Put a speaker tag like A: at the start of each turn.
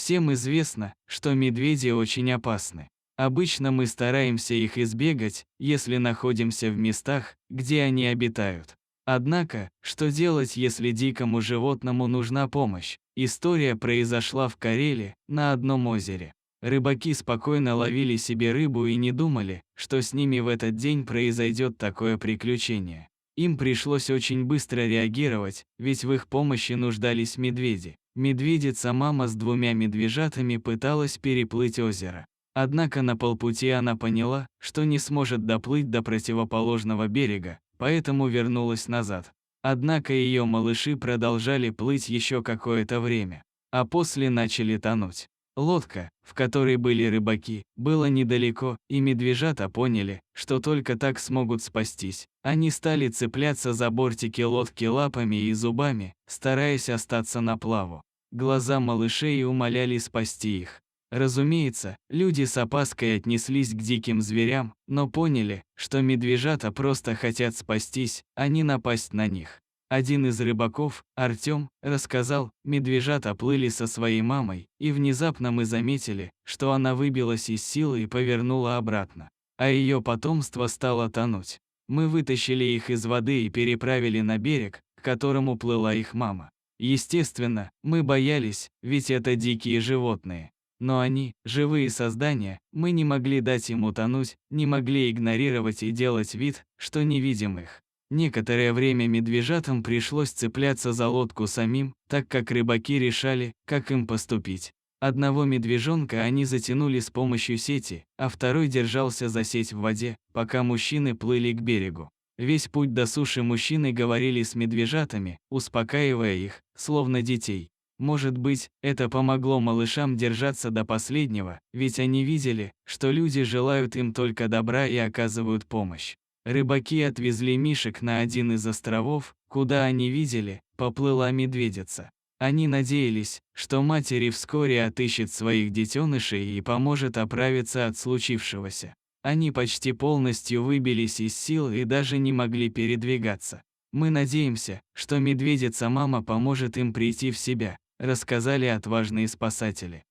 A: Всем известно, что медведи очень опасны. Обычно мы стараемся их избегать, если находимся в местах, где они обитают. Однако, что делать, если дикому животному нужна помощь? История произошла в Карелии, на одном озере. Рыбаки спокойно ловили себе рыбу и не думали, что с ними в этот день произойдет такое приключение. Им пришлось очень быстро реагировать, ведь в их помощи нуждались медведи. Медведица-мама с двумя медвежатами пыталась переплыть озеро. Однако на полпути она поняла, что не сможет доплыть до противоположного берега, поэтому вернулась назад. Однако ее малыши продолжали плыть еще какое-то время, а после начали тонуть. Лодка, в которой были рыбаки, была недалеко, и медвежата поняли, что только так смогут спастись. Они стали цепляться за бортики лодки лапами и зубами, стараясь остаться на плаву. Глаза малышей умоляли спасти их. Разумеется, люди с опаской отнеслись к диким зверям, но поняли, что медвежата просто хотят спастись, а не напасть на них. Один из рыбаков, Артём, рассказал, медвежата плыли со своей мамой, и внезапно мы заметили, что она выбилась из сил и повернула обратно, а ее потомство стало тонуть. Мы вытащили их из воды и переправили на берег, к которому плыла их мама. Естественно, мы боялись, ведь это дикие животные. Но они, живые создания, мы не могли дать им утонуть, не могли игнорировать и делать вид, что не видим их. Некоторое время медвежатам пришлось цепляться за лодку самим, так как рыбаки решали, как им поступить. Одного медвежонка они затянули с помощью сети, а второй держался за сеть в воде, пока мужчины плыли к берегу. Весь путь до суши мужчины говорили с медвежатами, успокаивая их, словно детей. Может быть, это помогло малышам держаться до последнего, ведь они видели, что люди желают им только добра и оказывают помощь. Рыбаки отвезли мишек на один из островов, куда они видели, поплыла медведица. Они надеялись, что матери вскоре отыщет своих детенышей и поможет оправиться от случившегося. Они почти полностью выбились из сил и даже не могли передвигаться. Мы надеемся, что медведица-мама поможет им прийти в себя, рассказали отважные спасатели.